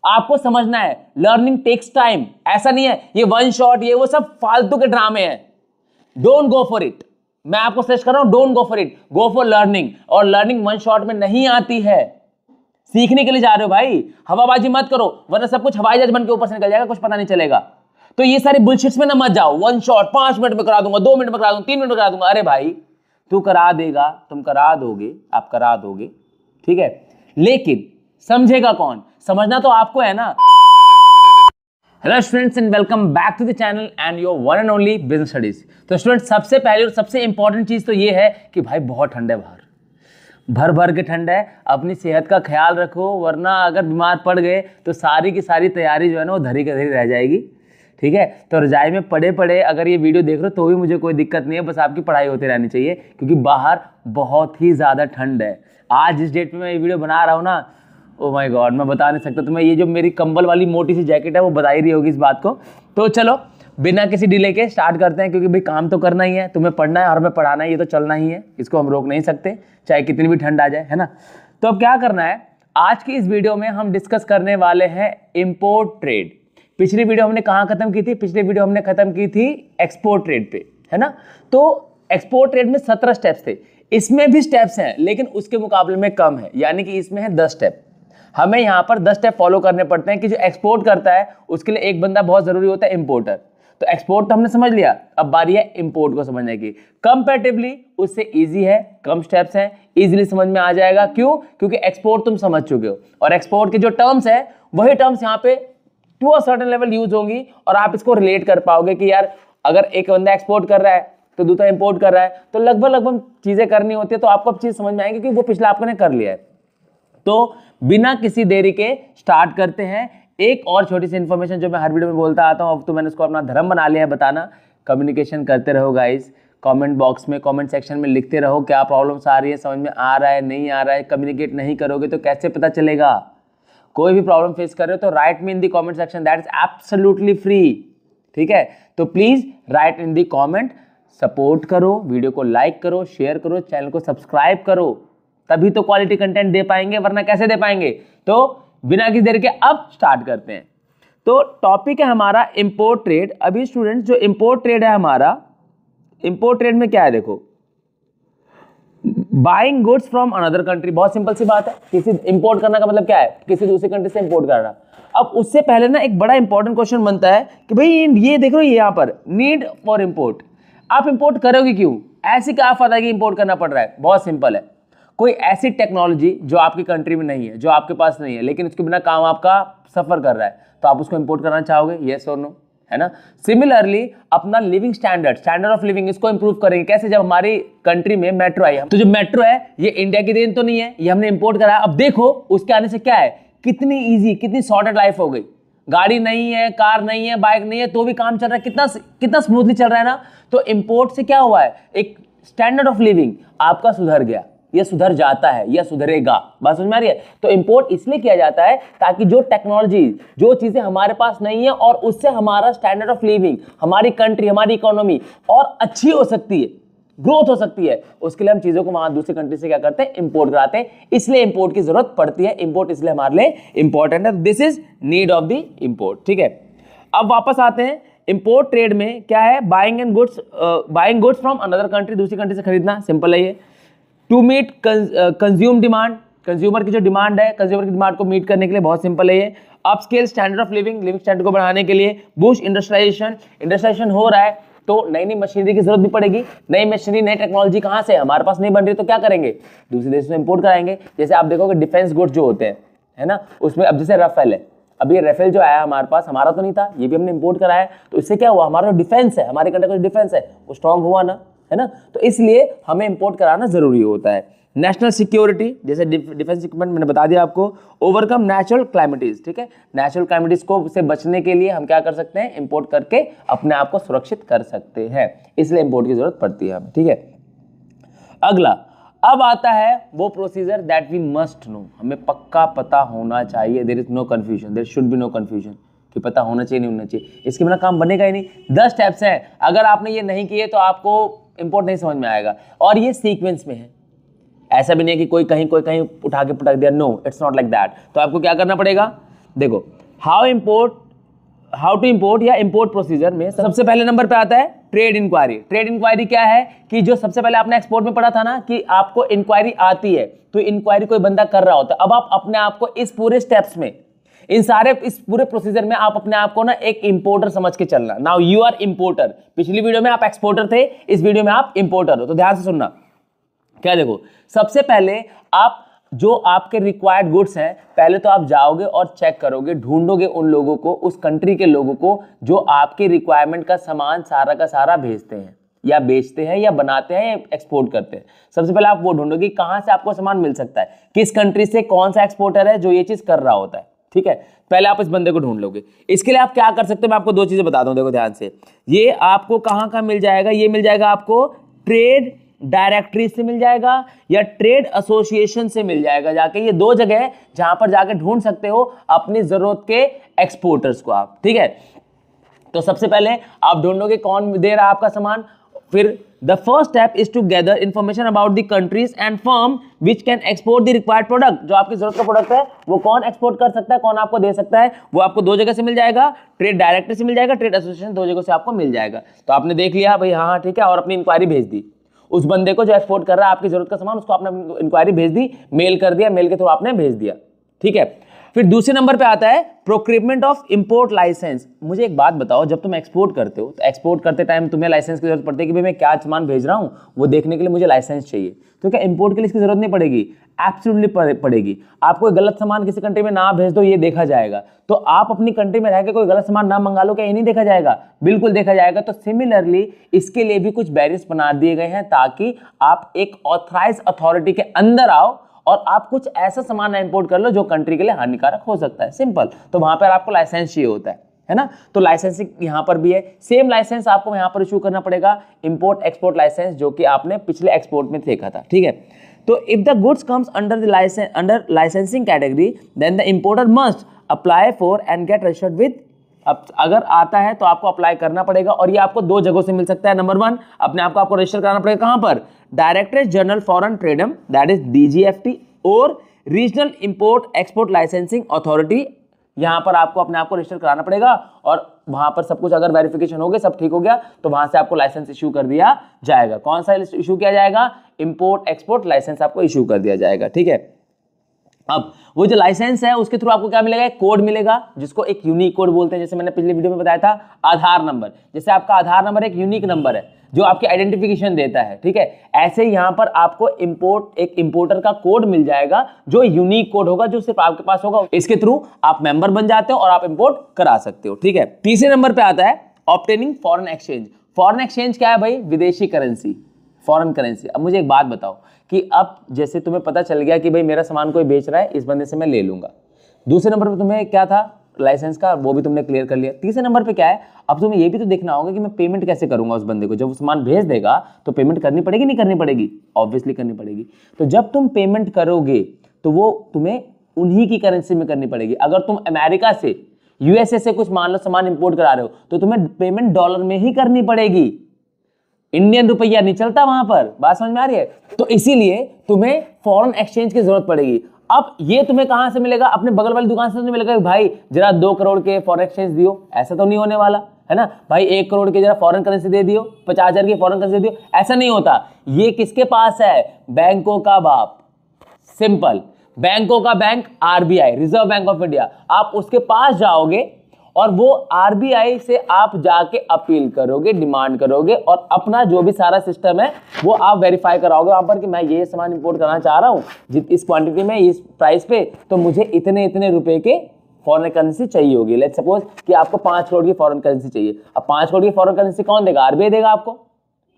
आपको समझना है लर्निंग टेक्स टाइम। ऐसा नहीं है ये वन शॉट ये वो सब फालतू के ड्रामे हैं। Don't go for it. मैं आपको सजेस्ट कर रहा हूं don't go for it, go for learning. और लर्निंग वन शॉट में नहीं आती है। सीखने के लिए जा रहे हो भाई, हवाबाजी मत करो वरना सब कुछ हवाई जहाज बन के ऊपर से निकल जाएगा, कुछ पता नहीं चलेगा। तो ये सारी बुलशिट्स में ना मत जाओ। वन शॉट 5 मिनट में करा दूंगा, 2 मिनट में करा दूंगा, 3 मिनट में करा दूंगा। अरे भाई तू करा देगा, तुम करा दोगे, आप करा दोगे, ठीक है, लेकिन समझेगा कौन? समझना तो आपको है ना। Hello students and welcome back to the channel and your one and only business studies. तो स्टूडेंट्स सबसे पहले और सबसे इंपॉर्टेंट चीज तो ये है कि भाई बहुत ठंड है बाहर, भर भर के ठंड है। अपनी सेहत का ख्याल रखो वरना अगर बीमार पड़ गए तो सारी की सारी तैयारी जो है ना वो धरी की धरी रह जाएगी, ठीक है। तो रजाई में पड़े पड़े अगर ये वीडियो देख रहे हो तो भी मुझे कोई दिक्कत नहीं है, बस आपकी पढ़ाई होती रहनी चाहिए क्योंकि बाहर बहुत ही ज़्यादा ठंड है। आज जिस डेट में मैं ये वीडियो बना रहा हूँ ना, ओ माय गॉड मैं बता नहीं सकता तुम्हें। ये जो मेरी कंबल वाली मोटी सी जैकेट है वो बता ही रही होगी इस बात को। तो चलो बिना किसी डिले के स्टार्ट करते हैं क्योंकि भाई काम तो करना ही है, तुम्हें पढ़ना है और हमें पढ़ाना है, ये तो चलना ही है, इसको हम रोक नहीं सकते चाहे कितनी भी ठंड आ जाए, है ना। तो अब क्या करना है, आज की इस वीडियो में हम डिस्कस करने वाले हैं इम्पोर्ट ट्रेड। पिछली वीडियो हमने कहाँ खत्म की थी? पिछली वीडियो हमने खत्म की थी एक्सपोर्ट ट्रेड पे, है ना। तो एक्सपोर्ट ट्रेड में 17 स्टेप्स थे, इसमें भी स्टेप्स हैं लेकिन उसके मुकाबले में कम है, यानी कि इसमें है 10 स्टेप। हमें यहाँ पर 10 स्टेप फॉलो करने पड़ते हैं कि जो एक्सपोर्ट करता है उसके लिए एक बंदा बहुत जरूरी होता है, इंपोर्टर। तो एक्सपोर्ट तो हमने समझ लिया, अब बारी है इंपोर्ट को समझने की। कंपैरेटिवली उससे इजी है, कम स्टेप्स हैं, इजीली समझ में आ जाएगा। क्यों? क्योंकि एक्सपोर्ट तुम समझ चुके हो और एक्सपोर्ट के जो टर्म्स है वही टर्म्स यहाँ पे to a certain level use होंगी और आप इसको रिलेट कर पाओगे कि यार अगर एक बंदा एक्सपोर्ट कर रहा है तो दूसरा इंपोर्ट कर रहा है, तो लगभग चीजें करनी होती है, तो आपको अब चीज समझ में आएगी कि वो पिछला आपने कर लिया है। तो बिना किसी देरी के स्टार्ट करते हैं। एक और छोटी सी इंफॉर्मेशन जो मैं हर वीडियो में बोलता आता हूं, अब तो मैंने उसको अपना धर्म बना लिया है बताना। कम्युनिकेशन करते रहो गाइस, कमेंट बॉक्स में कमेंट सेक्शन में लिखते रहो क्या प्रॉब्लम्स आ रही है, समझ में आ रहा है नहीं आ रहा है। कम्युनिकेट नहीं करोगे तो कैसे पता चलेगा? कोई भी प्रॉब्लम फेस कर रहे हो तो right me in the comment section, that is absolutely free, ठीक है। तो please right in the comment, support करो, वीडियो को लाइक करो, शेयर करो, चैनल को सब्सक्राइब करो, तभी तो क्वालिटी कंटेंट दे पाएंगे वरना कैसे दे पाएंगे। तो बिना किसी देर के अब स्टार्ट करते हैं। तो टॉपिक है हमारा इंपोर्ट ट्रेड। अभी स्टूडेंट्स जो इंपोर्ट ट्रेड है हमारा, इंपोर्ट ट्रेड में क्या है देखो, buying goods from another country. बहुत सिंपल सी बात है, किसी इंपोर्ट करना का मतलब क्या है? किसी दूसरी कंट्री से इंपोर्ट करना। अब उससे पहले ना एक बड़ा इंपॉर्टेंट क्वेश्चन बनता है कि भाई ये देख रहे हो यहाँ पर नीड फॉर इंपोर्ट, आप इंपोर्ट करोगे क्यों? ऐसी क्या फायदा कि इंपोर्ट करना पड़ रहा है? बहुत सिंपल है, कोई ऐसी टेक्नोलॉजी जो आपकी कंट्री में नहीं है, जो आपके पास नहीं है, लेकिन उसके बिना काम आपका सफर कर रहा है, तो आप उसको इंपोर्ट करना चाहोगे? यस और नो, है ना। सिमिलरली अपना लिविंग स्टैंडर्ड ऑफ लिविंग, इसको इंप्रूव करेंगे कैसे? जब हमारी कंट्री में मेट्रो आई, तो जो मेट्रो है ये इंडिया की देन तो नहीं है, ये हमने इंपोर्ट करा है। अब देखो उसके आने से क्या है, कितनी ईजी, कितनी सॉर्टेड लाइफ हो गई। गाड़ी नहीं है, कार नहीं है, बाइक नहीं है, तो भी काम चल रहा है, कितना स्मूथली चल रहा है ना। तो इंपोर्ट से क्या हुआ है, एक स्टैंडर्ड ऑफ लिविंग आपका सुधर गया, यह सुधर जाता है या सुधरेगा। बात समझ में आ रही है? तो इंपोर्ट इसलिए किया जाता है ताकि जो टेक्नोलॉजी, जो चीजें हमारे पास नहीं है और उससे हमारा स्टैंडर्ड ऑफ लिविंग, हमारी कंट्री, हमारी इकोनॉमी और अच्छी हो सकती है, ग्रोथ हो सकती है, उसके लिए हम चीजों को वहां दूसरी कंट्री से क्या करते हैं, इंपोर्ट कराते हैं। इसलिए इंपोर्ट की जरूरत पड़ती है, इंपोर्ट इसलिए हमारे लिए इंपॉर्टेंट है। This is need of the import, ठीक है। अब वापस आते हैं, इंपोर्ट ट्रेड में क्या है? Buying goods from another country, दूसरी कंट्री से खरीदना। सिंपल है ये। To meet consume demand, consumer की जो डिमांड है, कंज्यूमर की डिमांड को मीट करने के लिए, बहुत सिंपल है ये। Upscale standard of living standard को बढ़ाने के लिए। बूस्ट इंडस्ट्रियलाइजेशन हो रहा है तो नई नई मशीनरी की जरूरत भी पड़ेगी। नई मशीनरी, नई टेक्नोलॉजी कहाँ से? हमारे पास नहीं बन रही तो क्या करेंगे? दूसरे देश से इंपोर्ट कराएंगे। जैसे आप देखोगे डिफेंस गुड्स जो होते हैं, है ना, उसमें अब जैसे राफेल है, अब ये राफेल जो आया हमारे पास, हमारा तो नहीं था, ये भी हमने इंपोर्ट कराया, तो इससे क्या हुआ, हमारा जो डिफेंस है, हमारे कंट्री का जो डिफेंस है वो स्ट्रांग हुआ ना, है ना। तो इसलिए हमें इंपोर्ट कराना जरूरी होता है। नेशनल सिक्योरिटी, जैसे डिफेंस इक्विपमेंट मैंने बता दिया आपको। ओवरकम नेचुरल क्लाइमेटीज, ठीक है, नेचुरल क्लाइमेटीज को से बचने के लिए हम क्या कर सकते हैं, इंपोर्ट करके अपने आप को सुरक्षित कर सकते हैं, इसलिए इंपोर्ट की जरूरत पड़ती है हमें, ठीक है। अगला, अब आता है वो procedure that we must know, हमें पक्का पता होना चाहिए। There is no confusion, there should be no confusion, कि पता होना चाहिए नहीं होना चाहिए, इसके बिना काम बनेगा ही नहीं। 10 स्टेप्स हैं, अगर आपने ये नहीं किए तो आपको इंपोर्ट नहीं समझ में आएगा। और ये सीक्वेंस में है, ऐसा भी नहीं है कि कोई कहीं उठा के पटक दिया, no it's not like that. तो आपको क्या करना पड़ेगा, देखो हाउ टू इंपोर्ट या इंपोर्ट प्रोसीजर में सबसे पहले नंबर पे आता है ट्रेड इंक्वायरी। ट्रेड इंक्वायरी क्या है कि जो सबसे पहले आपने एक्सपोर्ट में पढ़ा था ना कि आपको इंक्वायरी आती है, तो इंक्वायरी कोई बंदा कर रहा होता है। अब आप अपने आप को इस पूरे स्टेप्स में, इस पूरे प्रोसीजर में आप अपने आप को ना एक इंपोर्टर समझ के चलना। Now you are importer. पिछली वीडियो में आप एक्सपोर्टर थे, इस वीडियो में आप इंपोर्टर हो। तो ध्यान से सुनना, क्या देखो, सबसे पहले आप जो आपके रिक्वायर्ड गुड्स हैं, पहले तो आप जाओगे और चेक करोगे, ढूंढोगे उन लोगों को, उस कंट्री के लोगों को जो आपकी रिक्वायरमेंट का सामान सारा का सारा भेजते हैं या बेचते हैं या बनाते हैं या एक्सपोर्ट करते हैं। सबसे पहले आप वो ढूंढोगे कहां से आपको सामान मिल सकता है, किस कंट्री से कौन सा एक्सपोर्टर है जो ये चीज कर रहा होता है। ठीक है, पहले आप इस बंदे को ढूंढ लोगे। इसके लिए आप क्या कर सकते हो, मैं आपको दो चीजें बताता हूं, देखो ध्यान से। ये आपको कहां मिल जाएगा, ये मिल जाएगा आपको ट्रेड डायरेक्टरी से मिल जाएगा या ट्रेड एसोसिएशन से मिल जाएगा जाके। ये दो जगह है जहां पर जाके ढूंढ सकते हो अपनी जरूरत के एक्सपोर्टर्स को आप। ठीक है, तो सबसे पहले आप ढूंढोगे कौन दे रहा है आपका सामान। फिर the first step is to gather information about the countries and firm which can export the required product. जो आपकी जरूरत का प्रोडक्ट है वो कौन एक्सपोर्ट कर सकता है, कौन आपको दे सकता है, वो आपको दो जगह से मिल जाएगा। ट्रेड डायरेक्टरी से मिल जाएगा, ट्रेड एसोसिएशन, दो जगह से आपको मिल जाएगा। तो आपने देख लिया भाई, हाँ ठीक है, और अपनी इंक्वायरी भेज दी उस बंदे को जो एक्सपोर्ट कर रहा है आपकी जरूरत का सामान, उसको आपने इंक्वायरी भेज दी, मेल कर दिया, मेल के थ्रू आपने भेज दिया। ठीक है, फिर दूसरे नंबर पे आता है प्रोक्यूरमेंट ऑफ इंपोर्ट लाइसेंस। मुझे एक बात बताओ, जब तुम एक्सपोर्ट करते हो तो एक्सपोर्ट करते टाइम तुम्हें लाइसेंस की जरूरत पड़ती है कि भाई मैं क्या सामान भेज रहा हूं, वो देखने के लिए मुझे लाइसेंस चाहिए। तो क्या इंपोर्ट के लिए इसकी जरूरत नहीं पड़ेगी? एब्सोल्युटली पड़ेगी। आप कोई गलत सामान किसी कंट्री में ना भेज दो, ये देखा जाएगा। तो आप अपनी कंट्री में रह के कोई गलत सामान ना मंगा लो, क्या ये नहीं देखा जाएगा? बिल्कुल देखा जाएगा। तो सिमिलरली इसके लिए भी कुछ बैरियर्स बना दिए गए हैं ताकि आप एक ऑथराइज अथॉरिटी के अंदर आओ और आप कुछ ऐसा सामान इंपोर्ट कर लो जो कंट्री के लिए हानिकारक हो सकता है। सिंपल। तो वहां पर आपको लाइसेंस चाहिए होता है ना। तो लाइसेंसिंग यहां पर भी है, सेम लाइसेंस आपको यहां पर इशू करना पड़ेगा, इंपोर्ट एक्सपोर्ट लाइसेंस, जो कि आपने पिछले एक्सपोर्ट में देखा था। ठीक है, तो if the goods comes under licensing category then the importer must apply for and get registered with. अब अगर आता है तो आपको अप्लाई करना पड़ेगा, और ये आपको दो जगहों से मिल सकता है। नंबर 1, अपने आप को आपको रजिस्टर कराना पड़ेगा कहां पर? Directorate general foreign trade, that is DGFT, और regional import export licensing authority. यहां पर आपको अपने आप को रजिस्टर कराना पड़ेगा, और वहां पर सब कुछ अगर वेरिफिकेशन हो गया, सब ठीक हो गया, तो वहां से आपको लाइसेंस इशू कर दिया जाएगा। कौन सा इशू किया जाएगा? इंपोर्ट एक्सपोर्ट लाइसेंस आपको इशू कर दिया जाएगा। ठीक है, अब वो जो लाइसेंस है उसके थ्रू आपको क्या मिलेगा? एक कोड मिलेगा, जिसको एक यूनिक कोड बोलते हैं। जैसे मैंने पिछले वीडियो में बताया था, आधार नंबर। जैसे आपका आधार नंबर एक यूनिक नंबर है जो आपकी आइडेंटिफिकेशन देता है। ठीक है, ऐसे ही यहां पर आपको एक इंपोर्टर का कोड मिल जाएगा जो यूनिक कोड होगा, जो सिर्फ आपके पास होगा। इसके थ्रू आप मेंबर बन जाते हो और आप इंपोर्ट करा सकते हो। ठीक है, तीसरे नंबर पे आता है obtaining foreign exchange. Foreign exchange क्या है भाई? विदेशी करेंसी, फॉरेन करेंसी। अब मुझे एक बात बताओ कि अब जैसे तुम्हें पता चल गया कि भाई मेरा सामान कोई बेच रहा है, इस बंदे से मैं ले लूंगा। दूसरे नंबर पे तुम्हें क्या था? लाइसेंस का, वो भी तुमने क्लियर कर लिया। तीसरे नंबर पे क्या है? अब तुम्हें ये भी तो देखना होगा कि मैं पेमेंट कैसे करूंगा उस बंदे को। जब वो सामान भेज देगा तो पेमेंट करनी पड़ेगी, नहीं करनी पड़ेगी? ऑब्वियसली करनी पड़ेगी। तो जब तुम पेमेंट करोगे तो वो तुम्हें उन्हीं की करेंसी में करनी पड़ेगी। अगर तुम अमेरिका से, USA से कुछ मान लो सामान इंपोर्ट करा रहे हो, तो तुम्हें पेमेंट डॉलर में ही करनी पड़ेगी। इंडियन रुपया नहीं चलता वहां पर। बात समझ में आ रही है? तो इसीलिए तुम्हें फॉरेन एक्सचेंज की जरूरत पड़ेगी। अब ये तुम्हें कहां से मिलेगा? अपने बगल वाली दुकान से नहीं मिलेगा कि भाई जरा 2 करोड़ के फॉरेन एक्सचेंज दियो, ऐसा तो नहीं होने वाला है ना। भाई 1 करोड़ के जरा फॉरेन करेंसी दे दियो, 50,000 की फॉरेन करेंसी दे दियो, ऐसा नहीं होता। ये किसके पास है? बैंकों का बाप। सिंपल। बैंकों का bank RBI, reserve bank of India. आप उसके पास जाओगे और वो RBI से आप जाके अपील करोगे, डिमांड करोगे, और अपना जो भी सारा सिस्टम है वो आप वेरीफाई कराओगे वहां पर कि मैं ये सामान इंपोर्ट करना चाह रहा हूं इस क्वांटिटी में, इस प्राइस पे, तो मुझे इतने इतने रुपए के फॉरेन करेंसी चाहिए होगी। लेट्स सपोज कि आपको 5 करोड़ की फॉरेन करेंसी चाहिए। अब 5 करोड़ की फॉरेन करेंसी कौन देगा? RBI देगा आपको।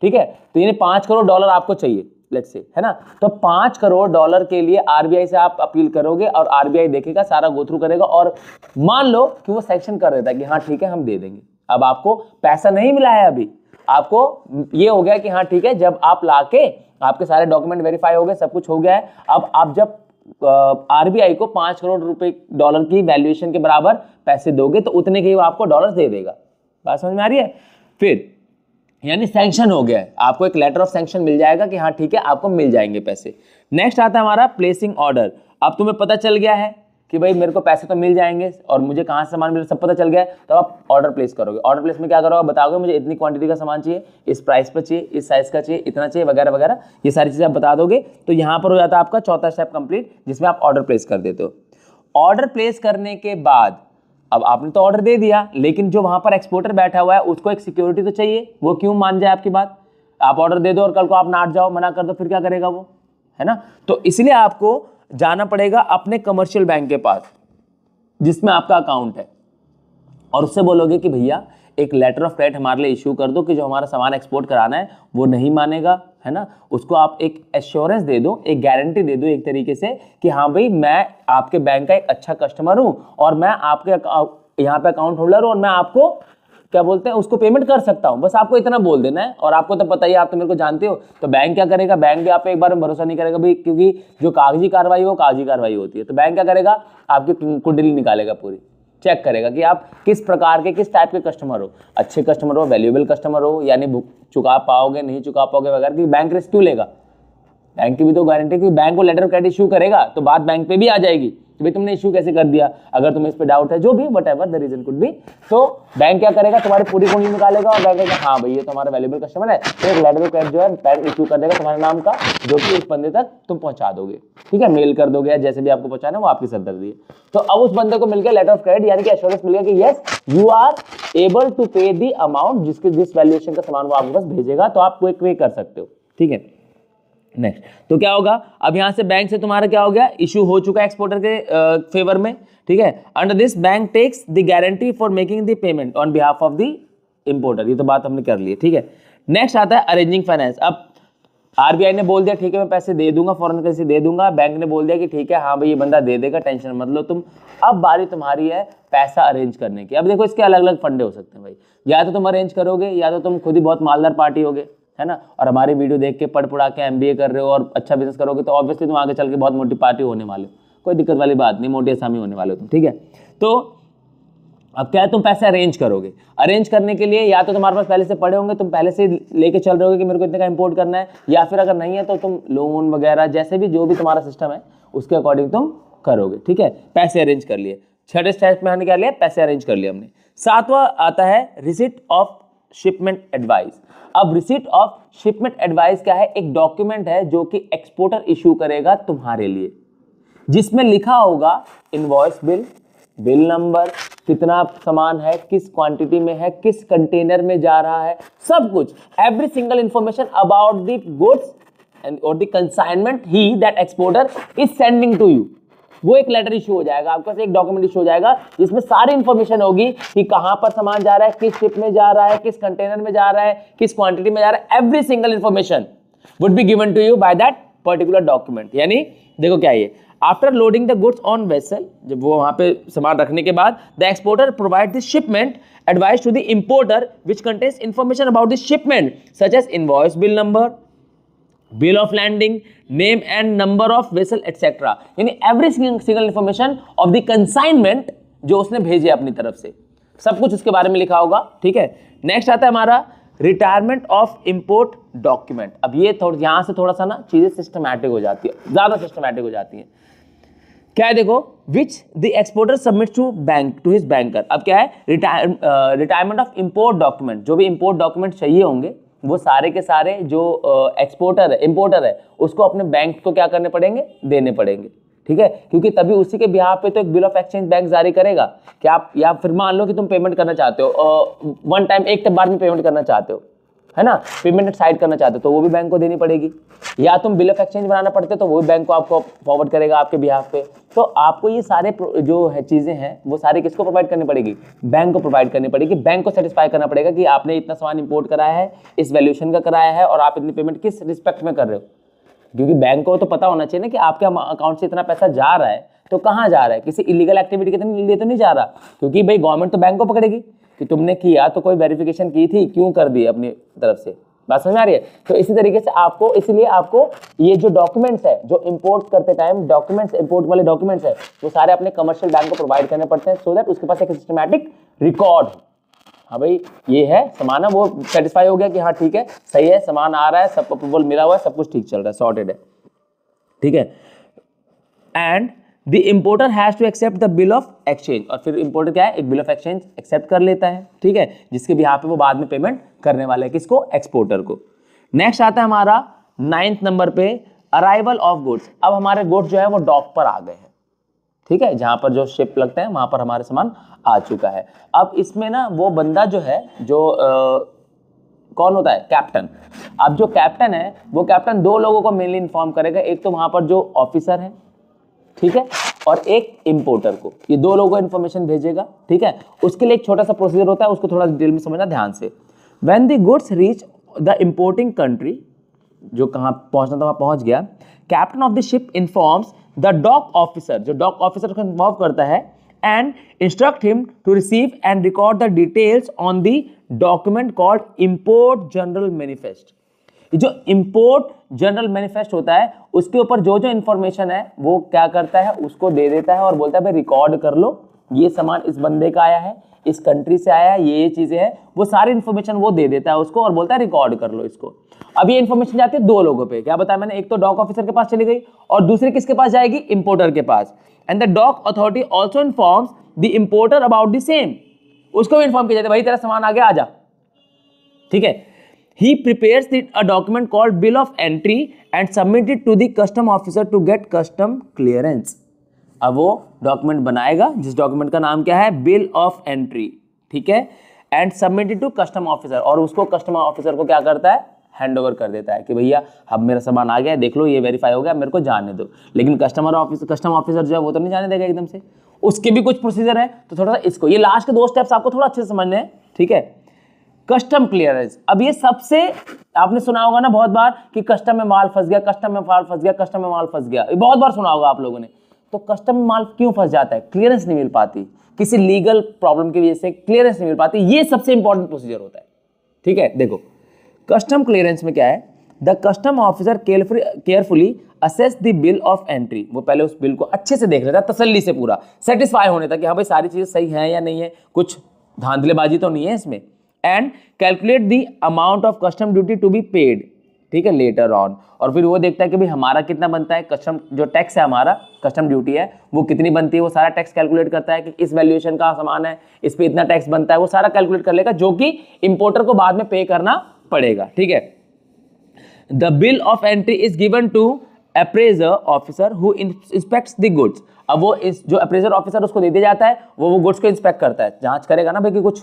ठीक है, तो यानी 5 करोड़ डॉलर आपको चाहिए, लेट्स से, है ना। तो 5 करोड़ डॉलर के लिए RBI से आप अपील करोगे और RBI देखेगा, सारा गो थ्रू करेगा, और मान लो कि वो सेक्शन कर देता है कि हाँ ठीक है हम दे देंगे। अब आपको पैसा नहीं मिला है, अभी आपको ये हो गया कि हाँ ठीक है, जब आप लाके आपके सारे डॉक्यूमेंट वेरीफाई हो गए, सब कुछ हो गया है। अब आप जब RBI को 5 करोड़ रुपए डॉलर की वैल्यूएशन के बराबर पैसे दोगे तो उतने के ही वो आपको डॉलर दे देगा। बात समझ में आ रही है? फिर यानी सैंक्शन हो गया है, आपको एक लेटर ऑफ सैंक्शन मिल जाएगा कि हाँ ठीक है आपको मिल जाएंगे पैसे। नेक्स्ट आता है हमारा प्लेसिंग ऑर्डर। अब तुम्हें पता चल गया है कि भाई मेरे को पैसे तो मिल जाएंगे और मुझे कहाँ से सामान मिल, सब पता चल गया है, तो आप ऑर्डर प्लेस करोगे। ऑर्डर प्लेस में क्या करोगे, बताओगे मुझे इतनी क्वांटिटी का सामान चाहिए, इस प्राइस पर चाहिए, इस साइज का चाहिए, इतना चाहिए, वगैरह वगैरह, ये सारी चीजें आप बता दोगे। तो यहाँ पर हो जाता है आपका चौथा स्टेप कंप्लीट, जिसमें आप ऑर्डर प्लेस कर देते हो। ऑर्डर प्लेस करने के बाद अब आपने तो ऑर्डर दे दिया, लेकिन जो वहां पर एक्सपोर्टर बैठा हुआ है उसको एक सिक्योरिटी तो चाहिए, वो क्यों मान जाए आपकी बात। आप ऑर्डर दे दो और कल को आप नाट जाओ, मना कर दो, फिर क्या करेगा वो, है ना। तो इसलिए आपको जाना पड़ेगा अपने कमर्शियल बैंक के पास जिसमें आपका अकाउंट है, और उससे बोलोगे कि भैया एक लेटर ऑफ क्रेडिट हमारे लिए इशू कर दो कि जो हमारा सामान एक्सपोर्ट कराना है वो नहीं मानेगा, है ना। उसको आप एक एश्योरेंस दे दो, एक गारंटी दे दो एक तरीके से कि हाँ भाई मैं आपके बैंक का एक अच्छा कस्टमर हूं और मैं आपके यहाँ पे अकाउंट होल्डर हूं और मैं आपको क्या बोलते हैं उसको पेमेंट कर सकता हूं। बस आपको इतना बोल देना है, और आपको तो पता ही है, आप तो मेरे को जानते हो। तो बैंक क्या करेगा, बैंक भी आप पे एक बार में भरोसा नहीं करेगा भाई, क्योंकि जो कागजी कार्रवाई हो कागजी कार्रवाई होती है। तो बैंक क्या करेगा, आपकी कुंडली निकालेगा पूरी, चेक करेगा कि आप किस प्रकार के, किस टाइप के कस्टमर हो, अच्छे कस्टमर हो, वैल्यूएबल कस्टमर हो, यानी चुका पाओगे नहीं चुका पाओगे वगैरह। कि बैंक रिस्क क्यों लेगा, बैंक की भी तो गारंटी, कि बैंक को लेटर ऑफ क्रेडिट इशू करेगा तो बात बैंक पे भी आ जाएगी कि भाई तुमने इशू कैसे कर दिया, अगर तुम्हें इस पे डाउट है, जो भी whatever the reason could be. तो बैंक क्या करेगा, तुम्हारी पूरी कुंडली निकालेगा और बैंक कहेगा हाँ भाई ये तो हमारा वैल्यूएबल कस्टमर है, तो एक लेटर ऑफ क्रेडिट जो है बैंक इशू कर देगा तुम्हारे नाम का, जो कि उस बंदे तक तुम पहुंचा दोगे, ठीक है, मेल कर दोगे या जैसे भी आपको पहुंचाना है, वो आपकी सरदर्दी है। तो अब उस बंदे को मिल गया लेटर ऑफ क्रेडिट, यानी कि एश्योरेंस मिल गया कि yes you are able to pay the amount, जिस वैल्यूएशन का सामान वो आपके पास भेजेगा, तो आप क्विक पे कर सकते हो, ठीक है। नेक्स्ट तो क्या होगा, अब यहां से बैंक से तुम्हारा क्या हो गया, इशू हो चुका है एक्सपोर्टर के फेवर में, ठीक है। Under this bank takes the guarantee for making the payment on behalf of the importer. ये तो बात हमने कर ली है, ठीक है। नेक्स्ट आता है अरेंजिंग फाइनेंस। अब आरबीआई ने बोल दिया ठीक है मैं पैसे दे दूंगा, फॉरेन करेंसी दे दूंगा, बैंक ने बोल दिया कि ठीक है हाँ भाई ये बंदा दे देगा, टेंशन मत लो तुम। अब बारी तुम्हारी है पैसा अरेंज करने की। अब देखो इसके अलग अलग फंडे हो सकते हैं भाई, या तो तुम अरेंज करोगे या तो तुम खुद ही बहुत मालदार पार्टी होगे, है ना, और हमारी वीडियो देख के पढ़ पढ़ा के एमबीए कर रहे हो और अच्छा बिजनेस करोगे, तो ऑब्वियसली तुम आगे चल के बहुत मोटी पार्टी होने वाले हो, कोई दिक्कत वाली बात नहीं, मोटी आसामी होने वाले हो तुम, ठीक है। तो अब क्या है, तुम पैसे अरेंज करोगे। अरेंज करने के लिए या तो तुम्हारे पास पहले से पड़े होंगे, तुम पहले से लेके चल रहे होगे कि मेरे को इतने का इंपोर्ट करना है, या फिर अगर नहीं है तो तुम लोन वगैरह जैसे भी जो भी तुम्हारा सिस्टम है उसके अकॉर्डिंग तुम करोगे, ठीक है। पैसे अरेंज कर लिए, छठे स्टेप में हमने क्या लिया, पैसे अरेंज कर लिए हमने। सातवां आता है रिसिट ऑफ शिपमेंट एडवाइस। अब रिसिट ऑफ शिपमेंट एडवाइस क्या है, एक डॉक्यूमेंट है जो कि एक्सपोर्टर इशू करेगा तुम्हारे लिए, जिसमें लिखा होगा इनवॉइस बिल, बिल नंबर, कितना सामान है, किस क्वांटिटी में है, किस कंटेनर में जा रहा है, सब कुछ, every single information about the goods and और द कंसाइनमेंट ही that exporter is sending to you. वो एक लेटर इशू हो जाएगा आपके पास, एक डॉक्यूमेंट इशू हो जाएगा जिसमें सारी इंफॉर्मेशन होगी कि कहां पर सामान जा रहा है, किस शिप में जा रहा है, किस कंटेनर में जा रहा है, किस क्वांटिटी में जा रहा है, every single information would be given to you by that particular document. यानी देखो क्या है, after loading the goods on vessel, जब वो वहां पे सामान रखने के बाद, the exporter provide the shipment advice to the importer which contains information about the shipment such as invoice bill number, bill of landing, name and number of vessel etcetera. यानी every single information of the consignment जो उसने भेजे अपनी तरफ से, सब कुछ उसके बारे में लिखा होगा, ठीक है। नेक्स्ट आता है हमारा रिटायरमेंट ऑफ इंपोर्ट डॉक्यूमेंट। अब ये यहां से थोड़ा सा ना चीजें सिस्टमैटिक हो जाती है, ज्यादा सिस्टमैटिक हो जाती है। क्या है देखो, which the exporter submit to bank to his banker. अब क्या है, रिटायरमेंट ऑफ इंपोर्ट डॉक्यूमेंट, जो भी इंपोर्ट डॉक्यूमेंट चाहिए होंगे वो सारे के सारे जो एक्सपोर्टर है, इंपोर्टर है, उसको अपने बैंक को क्या करने पड़ेंगे, देने पड़ेंगे, ठीक है। क्योंकि तभी उसी के बिहाफ पे तो एक बिल ऑफ एक्सचेंज बैंक जारी करेगा कि आप, या फिर मान लो कि तुम पेमेंट करना चाहते हो वन टाइम, एक बार में पेमेंट करना चाहते हो, है ना, पेमेंट साइड करना चाहते हो तो वो भी बैंक को देनी पड़ेगी, या तुम बिल ऑफ एक्सचेंज बनाना पड़ते तो वो भी बैंक को आपको फॉरवर्ड करेगा आपके बिहाफ पे। तो आपको ये सारे जो है चीजें हैं वो सारी किसको प्रोवाइड करनी पड़ेगी, बैंक को प्रोवाइड करनी पड़ेगी। बैंक को सेटिस्फाई करना पड़ेगा कि आपने इतना सामान इंपोर्ट कराया है, इस वैल्यूएशन का कराया है, और आप इतनी पेमेंट किस रिस्पेक्ट में कर रहे हो। क्योंकि बैंक को तो पता होना चाहिए ना कि आपके अकाउंट से इतना पैसा जा रहा है तो कहाँ जा रहा है, किसी इलीगल एक्टिविटी के लिए तो नहीं जा रहा। क्योंकि भाई गवर्नमेंट तो बैंक को पकड़ेगी कि तुमने किया तो कोई वेरिफिकेशन की थी, क्यों कर दी अपनी तरफ से, बात समझ में आ रही है। तो इसी तरीके से आपको, इसलिए आपको ये जो डॉक्यूमेंट्स है, जो इंपोर्ट करते टाइम डॉक्यूमेंट्स, इंपोर्ट वाले डॉक्यूमेंट्स है, वो सारे अपने कमर्शियल बैंक को प्रोवाइड करने पड़ते हैं, सो दैट उसके पास एक सिस्टमैटिक रिकॉर्ड हो, हाँ भाई ये है सामान है, वो सेटिस्फाई हो गया कि हाँ ठीक है सही है, सामान आ रहा है, सब अप्रूवल मिला हुआ है, सब कुछ ठीक चल रहा है, सॉर्टेड है, ठीक है। And the importer has to accept the bill of exchange, और फिर इंपोर्टर क्या है, एक बिल ऑफ एक्सचेंज एक्सेप्ट कर लेता है, ठीक है, जिसके बिहाफ पे वो बाद में पेमेंट करने वाला है, किसको, एक्सपोर्टर को। नेक्स्ट आता है हमारा 9th नंबर पे अराइवल ऑफ गुड्स। अब हमारे गुड्स जो है वो डॉक पर आ गए हैं, ठीक है, जहां पर जो शिप लगते हैं वहां पर हमारे सामान आ चुका है। अब इसमें ना वो बंदा जो है जो कौन होता है, कैप्टन। अब जो कैप्टन है वो कैप्टन दो लोगों को मेनली इन्फॉर्म करेगा, एक तो वहां पर जो ऑफिसर है, ठीक है, और एक इंपोर्टर को, ये दो लोगों को इन्फॉर्मेशन भेजेगा, ठीक है। उसके लिए एक छोटा सा प्रोसीजर होता है, उसको थोड़ा डिटेल में समझना ध्यान से। When the goods reach the importing country, जो कहाँ पहुंचना था वहां पहुंच गया, captain of the ship informs the dock officer, जो डॉक ऑफिसर को इन्फॉर्म करता है, and instruct him to receive and record the details on the document called import general manifest. जो इंपोर्ट जनरल मैनिफेस्ट होता है उसके ऊपर जो जो इंफॉर्मेशन है वो क्या करता है, उसको दे देता है और बोलता है भाई रिकॉर्ड कर लो, ये सामान इस बंदे का आया है, इस कंट्री से आया है, ये चीजें हैं, वो सारी इन्फॉर्मेशन वो दे देता है उसको और बोलता है रिकॉर्ड कर लो इसको। अब ये इन्फॉर्मेशन जाती है दो लोगों पे, क्या बताया मैंने, एक तो डॉक ऑफिसर के पास चली गई और दूसरी किसके पास जाएगी, इंपोर्टर के पास। And the dock authority also informs the importer about the same, उसको भी इन्फॉर्म किया जाता है भाई तेरा सामान आ गया, आजा, ठीक है। He prepares a document called bill of entry and submit it to the custom officer to get custom clearance. अब वो डॉक्यूमेंट बनाएगा जिस डॉक्यूमेंट का नाम क्या है, बिल ऑफ एंट्री, ठीक है, and submit it to custom officer, और उसको कस्टम ऑफिसर को क्या करता है, हैंड ओवर कर देता है कि भैया अब मेरा सामान आ गया, देख लो ये वेरीफाई हो गया, मेरे को जाने दो। लेकिन कस्टम ऑफिसर जो है वो तो नहीं जाने देगा एकदम से, उसके भी कुछ प्रोसीजर है। तो थोड़ा सा इसको, ये लास्ट के दो स्टेप्स आपको थोड़ा अच्छे से समझने हैं, ठीक है। कस्टम क्लियरेंस, अब ये सबसे आपने सुना होगा ना बहुत बार कि कस्टम में माल फंस गया, कस्टम में माल फंस गया, कस्टम में माल फंस गया, ये बहुत बार सुना होगा आप लोगों ने। तो कस्टम में माल क्यों फंस जाता है, क्लियरेंस नहीं मिल पाती, किसी लीगल प्रॉब्लम की वजह से क्लियरेंस नहीं मिल पाती, ये सबसे इंपॉर्टेंट प्रोसीजर होता है, ठीक है। देखो कस्टम क्लियरेंस में क्या है, the custom officer carefully assess the bill of entry, वो पहले उस बिल को अच्छे से देख लेता है तसल्ली से, पूरा सेटिस्फाई होने तक कि हाँ भाई सारी चीजें सही है या नहीं है, कुछ धांधलेबाजी तो नहीं है इसमें। And calculate the amount of custom duty to be paid, ठीक है, लेटर ऑन, और फिर वो देखता है कि भाई हमारा कितना बनता है, कस्टम जो टैक्स है हमारा, कस्टम ड्यूटी है वो कितनी बनती है, वो सारा टैक्स कैलकुलेट करता है कि इस वैल्यूएशन का सामान है, इस पे इतना टैक्स बनता है, वो सारा कैलकुलेट कर लेगा, जो कि इंपोर्टर को बाद में पे करना पड़ेगा, ठीक है। The bill of entry is given to appraiser officer who inspects the goods, अब वो इस जो अप्रेजर ऑफिसर उसको दे दिया जाता है, वो गुड्स को इंस्पेक्ट करता है, जांच करेगा ना भाई कि कुछ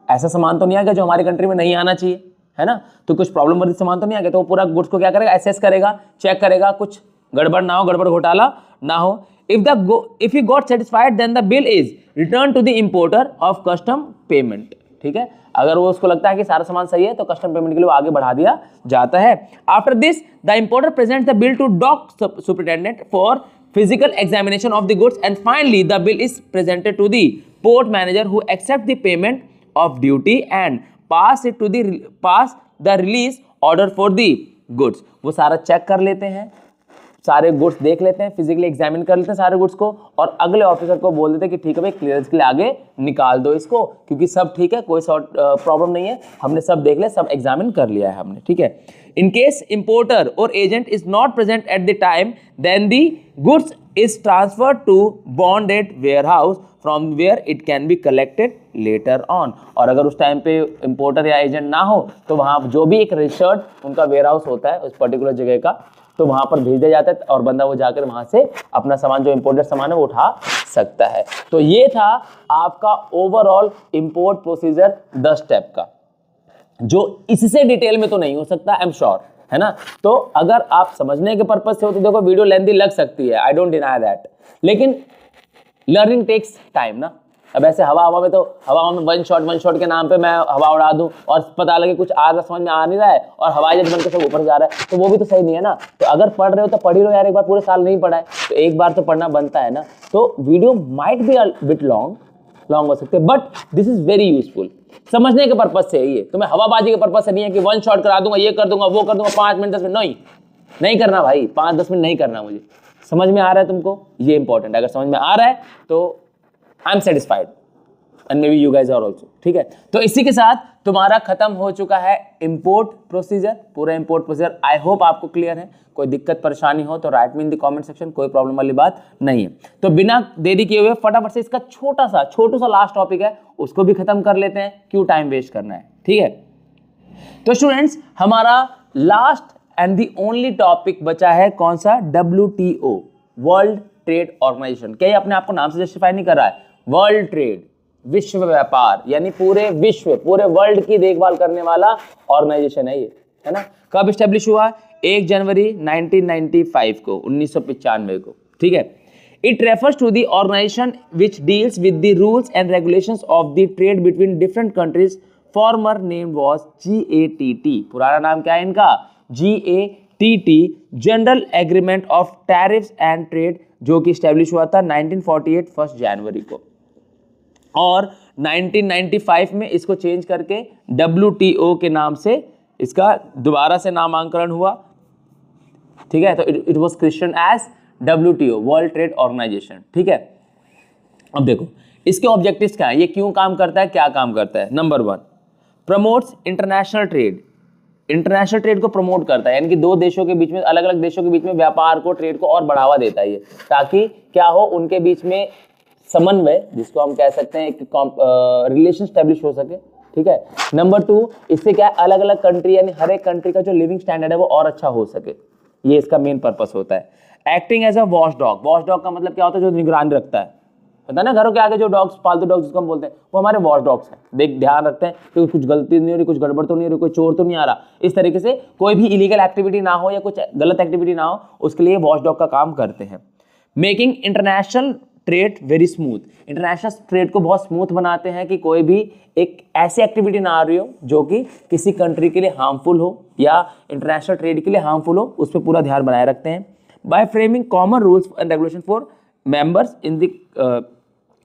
ऐसा सामान तो नहीं आ गया जो हमारी कंट्री में नहीं आना चाहिए, है ना, तो कुछ प्रॉब्लम वाली सामान तो नहीं आ गया, तो वो पूरा गुड्स को क्या करेगा, एसेस करेगा, चेक करेगा, कुछ गड़बड़ ना हो, गड़बड़ घोटाला ना हो। If you got satisfied then the bill is return to the importer of custom payment, ठीक है। अगर वो उसको लगता है कि सारा सामान सही है तो कस्टम पेमेंट के लिए वो आगे बढ़ा दिया जाता है। After this the importer presents the bill to dock superintendent for physical examination of the goods, and finally the bill is presented to the port manager who accepts the payment of duty and pass the release order for the goods। वो सारा check कर लेते हैं, सारे goods देख लेते हैं, physically examine कर लेते हैं सारे गुड्स को, और अगले ऑफिसर को बोल देते हैं कि ठीक है भाई क्लियरेंस के लिए आगे निकाल दो इसको, क्योंकि सब ठीक है, कोई प्रॉब्लम नहीं है, हमने सब देख लिया, सब एग्जामिन कर लिया है हमने, ठीक है। इन केस इंपोर्टर और agent is not present at the time then the goods is transferred to bonded warehouse from where it can be collected later on, और अगर उस टाइम पे इंपोर्टर या एजेंट ना हो तो वहाँ जो भी एक रजिस्टर्ड उनका वेयरहाउस होता है उस पर्टिकुलर जगह का, तो वहां पर भेज दिया जाता है और बंदा वो जाकर वहां से अपना सामान जो इंपोर्टेड सामान है वो उठा सकता है। तो ये था आपका ओवरऑल इंपोर्ट प्रोसीजर 10 स्टेप का, जो इससे डिटेल में तो नहीं हो सकता, आई एम श्योर, है ना। तो अगर आप समझने के पर्पज से हो तो देखो वीडियो लेंथी लग सकती है, आई डोंट डिनाई दैट, लेकिन लर्निंग टेक्स टाइम ना। अब ऐसे हवा में तो हवा में वन शॉट के नाम पे मैं हवा उड़ा दूं और पता लगे कुछ आ रहा समझ में आ नहीं रहा है और हवाई जहाज बनकर सब ऊपर जा रहा है, तो वो भी तो सही नहीं है ना। तो अगर पढ़ रहे हो तो पढ़ ही लो यार, एक बार पूरे साल नहीं पढ़ा है तो एक बार तो पढ़ना बनता है ना। तो video might be a bit long हो सकते, but this is very useful, समझने के पर्पज से है ये, तुम्हें हवाबाजी के पर्पज से नहीं है कि वन शॉट करा दूंगा, ये कर दूंगा, वो कर दूंगा, 5 मिनट 10 मिनट नहीं करना भाई, 5-10 मिनट नहीं करना। मुझे समझ में आ रहा है तुमको, ये इंपॉर्टेंट है। अगर समझ में आ रहा है तो I am satisfied, and may be you guys are also. ठीक है, तो इसी के साथ तुम्हारा खत्म हो चुका है इंपोर्ट प्रोसीजर, पूरा इंपोर्ट प्रोसीजर। आई होप आपको क्लियर है। कोई दिक्कत परेशानी हो तो right me in the comment section, कोई प्रॉब्लम वाली बात नहीं है। तो बिना देरी किए हुए फटाफट से इसका छोटा सा लास्ट टॉपिक है उसको भी खत्म कर लेते हैं, क्यों टाइम वेस्ट करना है। ठीक है, तो स्टूडेंट्स हमारा last and the only topic बचा है कौन सा, WTO, वर्ल्ड ट्रेड ऑर्गेनाइजेशन। क्या ये अपने आप को नाम से जस्टिफाई नहीं कर रहा है? वर्ल्ड ट्रेड, विश्व व्यापार, यानी पूरे विश्व, पूरे वर्ल्ड की देखभाल करने वाला ऑर्गेनाइजेशन है ये, है ना। कब स्टेब्लिश हुआ? 1 जनवरी 1995 को, 1995 को। ठीक है, it refers to the organisation which deals with the rules and regulations of the trade between different countries. Former name was GATT, पुराना नाम क्या है इनका? GATT, general agreement of tariffs and trade, जो कि स्टैब्लिश हुआ था 1948 1 जनवरी को, और 1995 में इसको चेंज करके WTO के नाम से इसका दोबारा से नामांकरण हुआ। ठीक है, तो it was christened as WTO, World Trade Organisation. ठीक है, अब देखो इसके ऑब्जेक्टिव्स क्या है, ये क्यों काम करता है, क्या काम करता है। Number 1, promotes international trade, international trade को प्रमोट करता है, यानी कि दो देशों के बीच में, अलग अलग देशों के बीच में व्यापार को, ट्रेड को और बढ़ावा देता है ये, ताकि क्या हो, उनके बीच में समन्वय, जिसको हम कह सकते हैं एक रिलेशन स्टैब्लिश हो सके। ठीक है, नंबर 2, इससे क्या है, अलग अलग कंट्री यानी हर एक कंट्री का जो लिविंग स्टैंडर्ड है वो और अच्छा हो सके, ये इसका मेन पर्पस होता है। Acting as a watch dog, watch dog का मतलब क्या होता है, जो निगरानी रखता है, पता है ना, घरों के आगे जो डॉग्स, पालतू डॉग्स जिसको हम बोलते हैं, वो हमारे वॉच डॉग्स हैं। ध्यान रखते हैं कि कुछ गलती नहीं हो रही, कुछ गड़बड़ तो नहीं हो रही, कोई चोर तो नहीं आ रहा, इस तरीके से कोई भी इलीगल एक्टिविटी ना हो या कुछ गलत एक्टिविटी ना हो, उसके लिए वॉच डॉग का काम करते हैं। Making international trade very smooth, international trade को बहुत स्मूथ बनाते हैं कि कोई भी एक ऐसी एक्टिविटी ना आ रही हो जो कि किसी कंट्री के लिए हार्मफुल हो या इंटरनेशनल ट्रेड के लिए हार्मफुल हो, उस पर पूरा ध्यान बनाए रखते हैं। By framing common rules and regulation for members in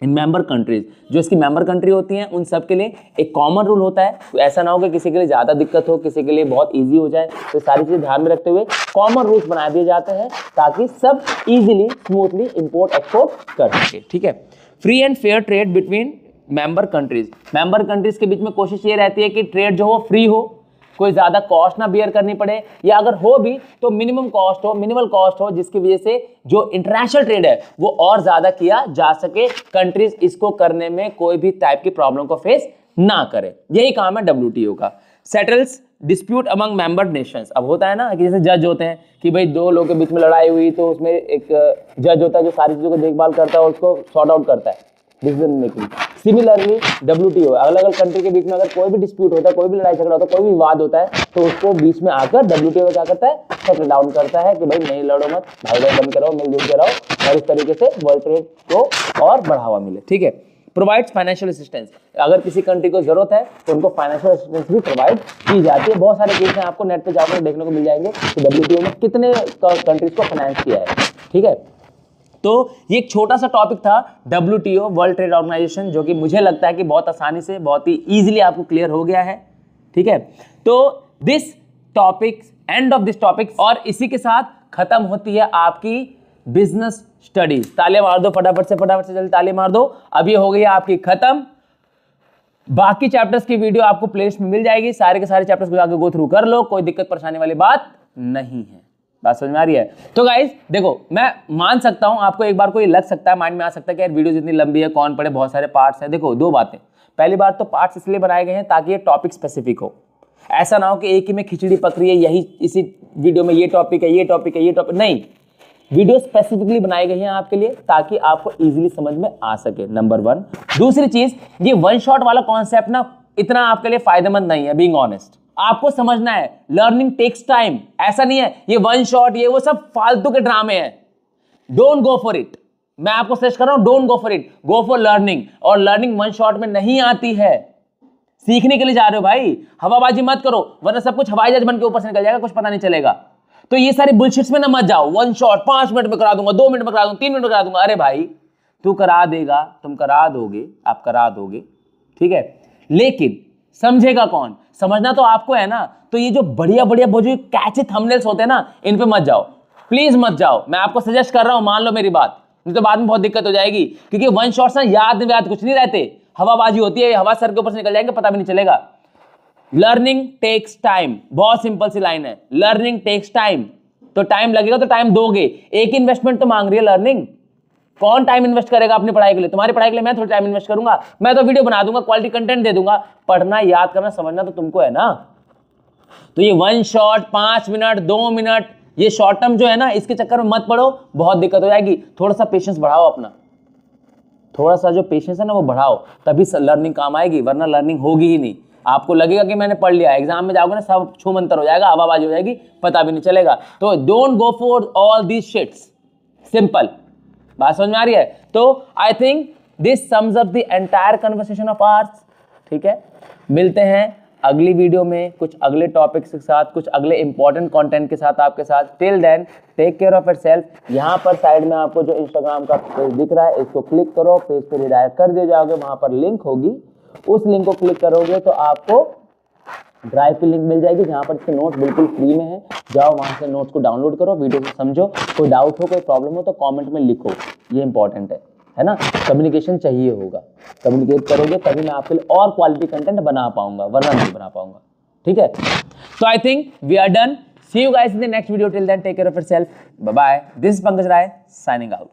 member countries, जो इसकी मेंबर कंट्री होती हैं उन सब के लिए एक कॉमन रूल होता है। तो ऐसा ना हो कि किसी के लिए ज़्यादा दिक्कत हो, किसी के लिए बहुत इजी हो जाए, तो सारी चीज़ें ध्यान में रखते हुए कॉमन रूल्स बना दिए जाते हैं ताकि सब इजीली स्मूथली इंपोर्ट एक्सपोर्ट कर सके। ठीक है, free and fair trade between member countries, member countries के बीच में कोशिश ये रहती है कि ट्रेड जो हो फ्री हो, कोई ज़्यादा कॉस्ट ना बियर करनी पड़े, या अगर हो भी तो मिनिमम कॉस्ट हो, मिनिमल कॉस्ट हो, जिसकी वजह से जो इंटरनेशनल ट्रेड है वो और ज़्यादा किया जा सके, कंट्रीज इसको करने में कोई भी टाइप की प्रॉब्लम को फेस ना करे। यही काम है WTO का। Settles dispute among member Nations, अब होता है ना कि जैसे जज होते हैं कि भाई दो लोगों के बीच में लड़ाई हुई तो उसमें एक जज होता है जो सारी चीज़ों को देखभाल करता है, उसको सॉर्ट आउट करता है, डिसीजन मेकिंग। सिमिलरली WTO, अलग अलग कंट्री के बीच में अगर कोई भी डिस्प्यूट होता है, कोई भी लड़ाई झगड़ा होता है, कोई भी विवाद होता है, तो उसको बीच में आकर WTO क्या करता है, सेटल डाउन करता है कि भाई नहीं लड़ो मत, भाई भाई बंद करो, मिलजुल के रहो, और इस तरीके से वर्ल्ड ट्रेड को और बढ़ावा मिले। ठीक है, प्रोवाइड्स फाइनेंशियल असिस्टेंस, अगर किसी कंट्री को जरूरत है तो उनको फाइनेंशियल असिस्टेंस भी प्रोवाइड की जाती है। बहुत सारे केस हैं, आपको नेट पे जाकर देखने को मिल जाएंगे कि WTO ने कितने कंट्रीज को फाइनेंस किया है। ठीक है, तो ये एक छोटा सा टॉपिक था WTO, वर्ल्ड ट्रेड ऑर्गेनाइजेशन, जो कि मुझे लगता है कि बहुत आसानी से, बहुत ही इजीली आपको क्लियर हो गया है। ठीक है, तो this topic, end of this topic, और इसी के साथ खत्म होती है आपकी बिजनेस स्टडीज। ताली मार दो फटाफट से जल्दी ताली मार दो। अब ये हो गई आपकी खत्म। बाकी चैप्टर्स की वीडियो आपको प्लेलिस्ट में मिल जाएगी, सारे के सारे चैप्टर्स को जाकर गो थ्रू कर लो, कोई दिक्कत परेशानी वाली बात नहीं है। बात समझ में आ रही है? तो गाइस देखो, मैं मान सकता हूं आपको एक बार कोई लग सकता है, माइंड में आ सकता है कि यार वीडियो जितनी लंबी है कौन पढ़े, बहुत सारे पार्ट्स हैं। देखो, दो बातें, पहली बात तो पार्ट्स इसलिए बनाए गए हैं ताकि ये टॉपिक स्पेसिफिक हो, ऐसा ना हो कि एक ही में खिचड़ी पक रही है, यही इसी वीडियो में ये टॉपिक है, ये टॉपिक है, ये टॉपिक नहीं। वीडियो स्पेसिफिकली बनाई गई है आपके लिए ताकि आपको इजीली समझ में आ सके, नंबर 1। दूसरी चीज, ये वन शॉट वाला कॉन्सेप्ट ना इतना आपके लिए फायदेमंद नहीं है, बीइंग ऑनेस्ट। आपको समझना है लर्निंग टेक्स टाइम, ऐसा नहीं है ये वन शॉट, ये वो सब फालतू के ड्रामे हैं। डोंट गो फॉर इट, मैं आपको सजेस्ट कर रहा हूं, don't go for it, go for learning. और लर्निंग वन शॉट में नहीं आती है, सीखने के लिए जा रहे हो भाई, हवाबाजी मत करो, वरना सब कुछ हवाई जहाज बन के ऊपर से निकल जाएगा, कुछ पता नहीं चलेगा। तो ये सारी बुलशिट्स में ना मत जाओ, वन शॉट 5 मिनट में करा दूंगा, 2 मिनट में करा दूंगा, 3 मिनट में करा दूंगा। अरे भाई तू करा देगा, तुम करा दोगे, आप करा दोगे, ठीक है, लेकिन समझेगा कौन? समझना तो आपको है ना। तो ये जो बढ़िया बढ़िया वो जो कैची थंबनेल्स होते हैं ना, इन पे मत जाओ, प्लीज मत जाओ। मैं आपको सजेस्ट कर रहा हूं, मान लो मेरी बात, नहीं तो बाद में बहुत दिक्कत हो जाएगी, क्योंकि वन शॉट्स ना याद कुछ नहीं रहते, हवाबाजी होती है, हवा सर के ऊपर से निकल जाएंगे, पता भी नहीं चलेगा। लर्निंग टेक्स टाइम, बहुत सिंपल सी लाइन है, लर्निंग टेक्स टाइम। तो टाइम लगेगा तो टाइम दोगे, एक इन्वेस्टमेंट तो मांग रही है लर्निंग। कौन टाइम इन्वेस्ट करेगा अपनी पढ़ाई के लिए? तुम्हारी पढ़ाई के लिए मैं थोड़ी टाइम इन्वेस्ट करूंगा? मैं तो वीडियो बना दूंगा, क्वालिटी कंटेंट दे दूंगा, पढ़ना, याद करना, समझना तो तुमको है ना। तो ये वन शॉट, 5 मिनट, 2 मिनट, ये शॉर्ट टर्म जो है ना, इसके चक्कर में मत पड़ो, बहुत दिक्कत हो जाएगी। थोड़ा सा पेशेंस बढ़ाओ अपना, थोड़ा सा जो पेशेंस है ना वो बढ़ाओ, तभी लर्निंग काम आएगी, वरना लर्निंग होगी ही नहीं। आपको लगेगा कि मैंने पढ़ लिया, एग्जाम में जाओगे ना सब छू मंतर हो जाएगा, हवाबाजी हो जाएगी, पता भी नहीं चलेगा। तो don't go for all these sheets, simple. बात समझ में आ रही है? तो I think this sums up the entire conversation of hours. ठीक है, मिलते हैं अगली वीडियो में कुछ अगले टॉपिक्स के साथ, कुछ अगले इंपॉर्टेंट कंटेंट के साथ आपके साथ। Till then take care of yourself. यहाँ पर साइड में आपको जो इंस्टाग्राम का पेज दिख रहा है, इसको क्लिक करो, पेज पे रिडायरेक्ट कर दिए जाओगे, वहां पर लिंक होगी, उस लिंक को क्लिक करोगे तो आपको ड्राइव की लिंक मिल जाएगी, जहां पर इसके नोट्स बिल्कुल फ्री में है। जाओ वहां से नोट्स को डाउनलोड करो, वीडियो को समझो, कोई डाउट हो, कोई प्रॉब्लम हो तो कमेंट में लिखो, ये इंपॉर्टेंट है ना। कम्युनिकेशन चाहिए होगा, कम्युनिकेट करोगे तभी मैं आपके लिए और क्वालिटी कंटेंट बना पाऊंगा, वरना नहीं बना पाऊंगा। ठीक है, तो I think we are done. See you guys in the next video. Till then take care of yourself, bye bye. This is Pankaj Rai signing out.